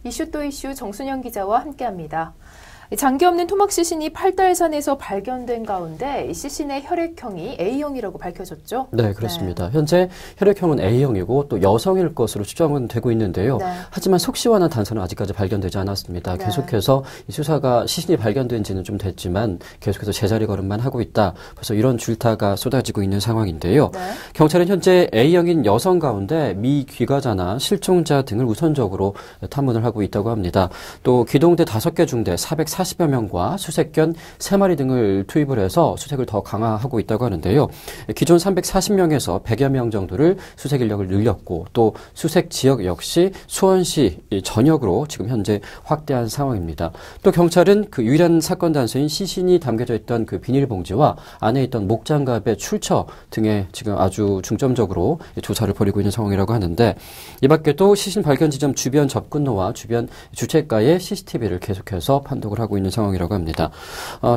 이슈 또 이슈 정순영 기자와 함께합니다. 장기 없는 토막 시신이 팔달산에서 발견된 가운데 이 시신의 혈액형이 A형이라고 밝혀졌죠? 네, 그렇습니다. 네. 현재 혈액형은 A형이고 또 여성일 것으로 추정은 되고 있는데요. 네. 하지만 속 시원한 단서는 아직까지 발견되지 않았습니다. 네. 계속해서 이 수사가 시신이 발견된 지는 좀 됐지만 계속해서 제자리 걸음만 하고 있다. 그래서 이런 줄타가 쏟아지고 있는 상황인데요. 네. 경찰은 현재 A형인 여성 가운데 미 귀가자나 실종자 등을 우선적으로 탐문을 하고 있다고 합니다. 또 기동대 5개 중대 440여 명과 수색견 3마리 등을 투입을 해서 수색을 더 강화하고 있다고 하는데요. 기존 340명에서 100여 명 정도를 수색 인력을 늘렸고 또 수색 지역 역시 수원시 전역으로 지금 현재 확대한 상황입니다. 또 경찰은 그 유일한 사건 단서인 시신이 담겨져 있던 그 비닐봉지와 안에 있던 목장갑의 출처 등에 지금 아주 중점적으로 조사를 벌이고 있는 상황이라고 하는데 이 밖에도 시신 발견 지점 주변 접근로와 주변 주택가의 CCTV를 계속해서 판독을 하고 있는 상황이라고 합니다.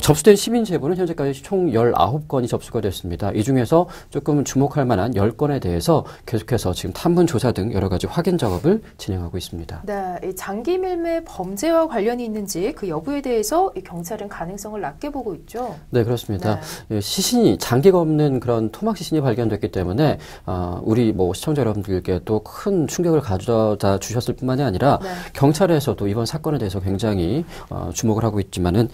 접수된 시민 제보는 현재까지 총 19건이 접수가 됐습니다. 이 중에서 조금 주목할 만한 10건에 대해서 계속해서 지금 탐문 조사 등 여러 가지 확인 작업을 진행하고 있습니다. 네, 이 장기 밀매 범죄와 관련이 있는지 그 여부에 대해서 이 경찰은 가능성을 낮게 보고 있죠. 네, 그렇습니다. 네. 시신이 장기가 없는 그런 토막 시신이 발견됐기 때문에 우리 뭐 시청자 여러분들께도 큰 충격을 가져다 주셨을 뿐만이 아니라 네. 경찰에서도 이번 사건에 대해서 굉장히 주목을 하고 있지만은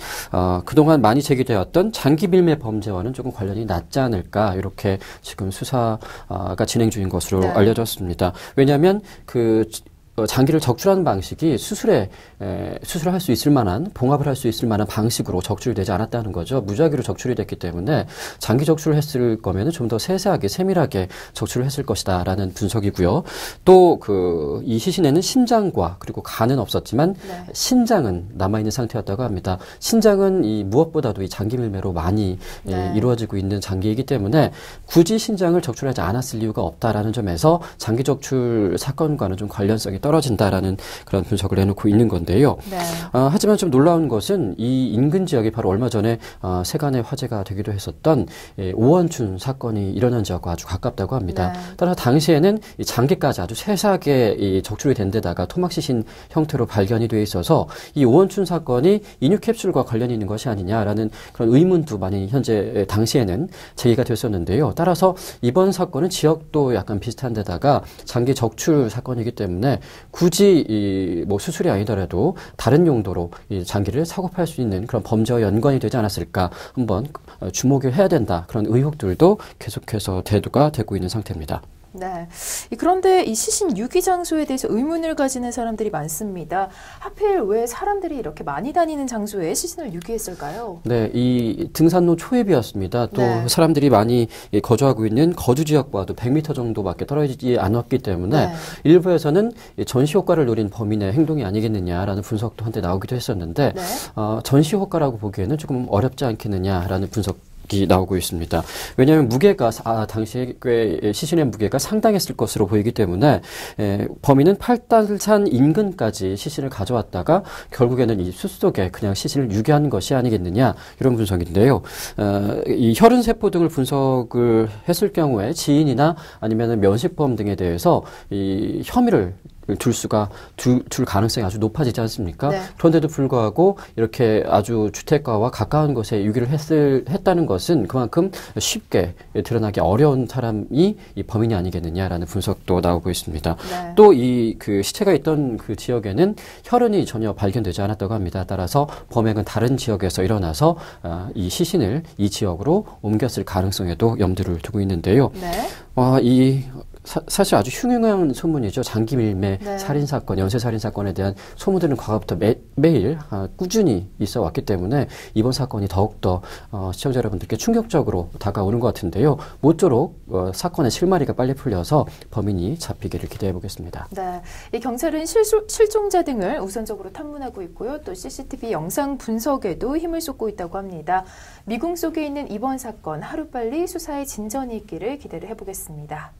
그동안 많이 제기되었던 장기 밀매 범죄와는 조금 관련이 낮지 않을까 이렇게 지금 수사가 진행 중인 것으로 네. 알려졌습니다. 왜냐하면 장기를 적출하는 방식이 수술을 할 수 있을 만한, 봉합을 할 수 있을 만한 방식으로 적출이 되지 않았다는 거죠. 무작위로 적출이 됐기 때문에 장기 적출을 했을 거면은 좀 더 세세하게, 세밀하게 적출을 했을 것이다라는 분석이고요. 또 이 시신에는 심장과 그리고 간은 없었지만 네. 신장은 남아있는 상태였다고 합니다. 신장은 무엇보다도 이 장기 밀매로 많이 네. 이루어지고 있는 장기이기 때문에 굳이 신장을 적출하지 않았을 이유가 없다라는 점에서 장기 적출 사건과는 좀 관련성이 떨어진다라는 그런 분석을 내놓고 있는 건데요. 네. 하지만 좀 놀라운 것은 이 인근 지역이 바로 얼마 전에 세간의 화제가 되기도 했었던 오원춘 사건이 일어난 지역과 아주 가깝다고 합니다. 네. 따라서 당시에는 이 장기까지 아주 세세하게 적출이 된 데다가 토막시신 형태로 발견이 돼 있어서 이 오원춘 사건이 인유 캡슐과 관련이 있는 것이 아니냐라는 그런 의문도 많이 현재 당시에는 제기가 됐었는데요. 따라서 이번 사건은 지역도 약간 비슷한 데다가 장기 적출 사건이기 때문에 굳이 뭐 수술이 아니더라도 다른 용도로 이 장기를 사고팔 수 있는 그런 범죄와 연관이 되지 않았을까 한번 주목을 해야 된다. 그런 의혹들도 계속해서 대두가 되고 있는 상태입니다. 네. 그런데 이 시신 유기 장소에 대해서 의문을 가지는 사람들이 많습니다. 하필 왜 사람들이 이렇게 많이 다니는 장소에 시신을 유기했을까요? 네, 이 등산로 초입이었습니다. 또 네. 사람들이 많이 거주하고 있는 거주 지역과도 100m 정도밖에 떨어지지 않았기 때문에 네. 일부에서는 전시 효과를 노린 범인의 행동이 아니겠느냐라는 분석도 한때 나오기도 했었는데 네. 전시 효과라고 보기에는 조금 어렵지 않겠느냐라는 분석 나오고 있습니다. 왜냐하면 무게가 당시에 꽤 시신의 무게가 상당했을 것으로 보이기 때문에 범인은 팔달산 인근까지 시신을 가져왔다가 결국에는 이 숲속에 그냥 시신을 유기한 것이 아니겠느냐 이런 분석인데요. 이 혈흔 세포 등을 분석을 했을 경우에 지인이나 아니면 면식범 등에 대해서 이 혐의를 둘 가능성이 아주 높아지지 않습니까? 네. 그런데도 불구하고 이렇게 아주 주택가와 가까운 곳에 유기를 했다는 것은 그만큼 쉽게 드러나기 어려운 사람이 이 범인이 아니겠느냐라는 분석도 나오고 있습니다. 네. 또 그 시체가 있던 그 지역에는 혈흔이 전혀 발견되지 않았다고 합니다. 따라서 범행은 다른 지역에서 일어나서 이 시신을 이 지역으로 옮겼을 가능성에도 염두를 두고 있는데요. 네. 사실 아주 흉흉한 소문이죠. 장기 밀매 네. 살인사건, 연쇄살인사건에 대한 소문들은 과거부터 매일 꾸준히 있어 왔기 때문에 이번 사건이 더욱더 시청자 여러분들께 충격적으로 다가오는 것 같은데요. 모쪼록 사건의 실마리가 빨리 풀려서 범인이 잡히기를 기대해 보겠습니다. 네, 이 경찰은 실종자 등을 우선적으로 탐문하고 있고요. 또 CCTV 영상 분석에도 힘을 쏟고 있다고 합니다. 미궁 속에 있는 이번 사건 하루빨리 수사에 진전이 있기를 기대를 해보겠습니다.